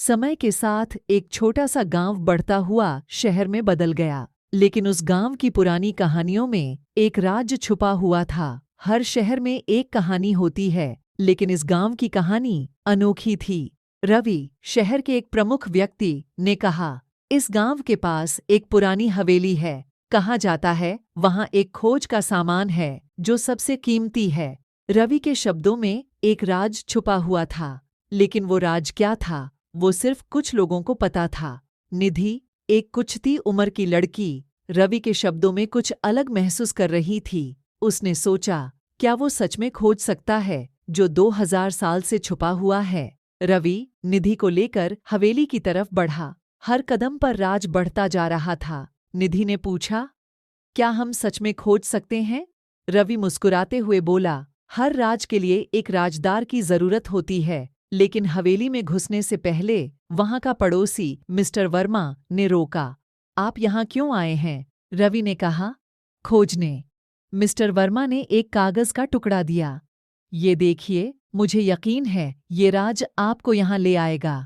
समय के साथ एक छोटा सा गांव बढ़ता हुआ शहर में बदल गया। लेकिन उस गांव की पुरानी कहानियों में एक राज छुपा हुआ था। हर शहर में एक कहानी होती है, लेकिन इस गांव की कहानी अनोखी थी। रवि, शहर के एक प्रमुख व्यक्ति, ने कहा, इस गांव के पास एक पुरानी हवेली है। कहा जाता है वहां एक खोज का सामान है जो सबसे कीमती है। रवि के शब्दों में एक राज छुपा हुआ था, लेकिन वो राज क्या था, वो सिर्फ कुछ लोगों को पता था। निधि, एक कुछती उम्र की लड़की, रवि के शब्दों में कुछ अलग महसूस कर रही थी। उसने सोचा, क्या वो सच में खोज सकता है जो 2000 साल से छुपा हुआ है। रवि निधि को लेकर हवेली की तरफ बढ़ा। हर कदम पर राज बढ़ता जा रहा था। निधि ने पूछा, क्या हम सच में खोज सकते हैं? रवि मुस्कुराते हुए बोला, हर राज के लिए एक राजदार की जरूरत होती है। लेकिन हवेली में घुसने से पहले वहां का पड़ोसी मिस्टर वर्मा ने रोका। आप यहाँ क्यों आए हैं? रवि ने कहा, खोजने। मिस्टर वर्मा ने एक कागज का टुकड़ा दिया। ये देखिए, मुझे यकीन है ये राज आपको यहाँ ले आएगा।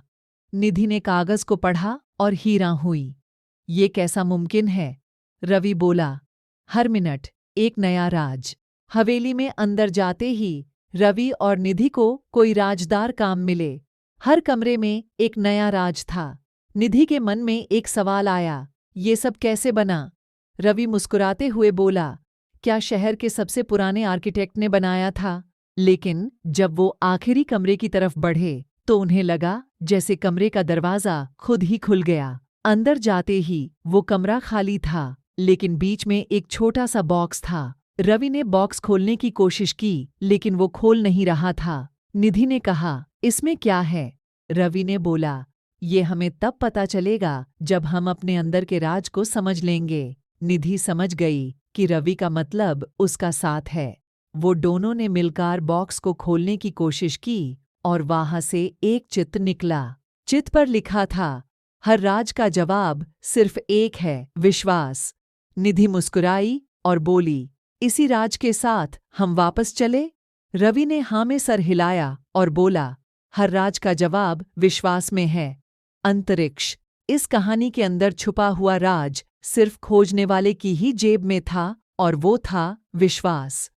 निधि ने कागज को पढ़ा और हैरान हुई। ये कैसा मुमकिन है? रवि बोला, हर मिनट एक नया राज। हवेली में अंदर जाते ही रवि और निधि को कोई राजदार काम मिले। हर कमरे में एक नया राज था। निधि के मन में एक सवाल आया, ये सब कैसे बना? रवि मुस्कुराते हुए बोला, क्या शहर के सबसे पुराने आर्किटेक्ट ने बनाया था? लेकिन जब वो आखिरी कमरे की तरफ बढ़े तो उन्हें लगा जैसे कमरे का दरवाजा खुद ही खुल गया। अंदर जाते ही वो कमरा खाली था, लेकिन बीच में एक छोटा सा बॉक्स था। रवि ने बॉक्स खोलने की कोशिश की, लेकिन वो खोल नहीं रहा था। निधि ने कहा, इसमें क्या है? रवि ने बोला, ये हमें तब पता चलेगा जब हम अपने अंदर के राज को समझ लेंगे। निधि समझ गई कि रवि का मतलब उसका साथ है। वो दोनों ने मिलकर बॉक्स को खोलने की कोशिश की और वहां से एक चित्र निकला। चित्र पर लिखा था, हर राज का जवाब सिर्फ एक है, विश्वास। निधि मुस्कुराई और बोली, इसी राज के साथ हम वापस चले? रवि ने हाँ में सर हिलाया और बोला, हर राज का जवाब विश्वास में है। अंतरिक्ष। इस कहानी के अंदर छुपा हुआ राज सिर्फ खोजने वाले की ही जेब में था, और वो था विश्वास।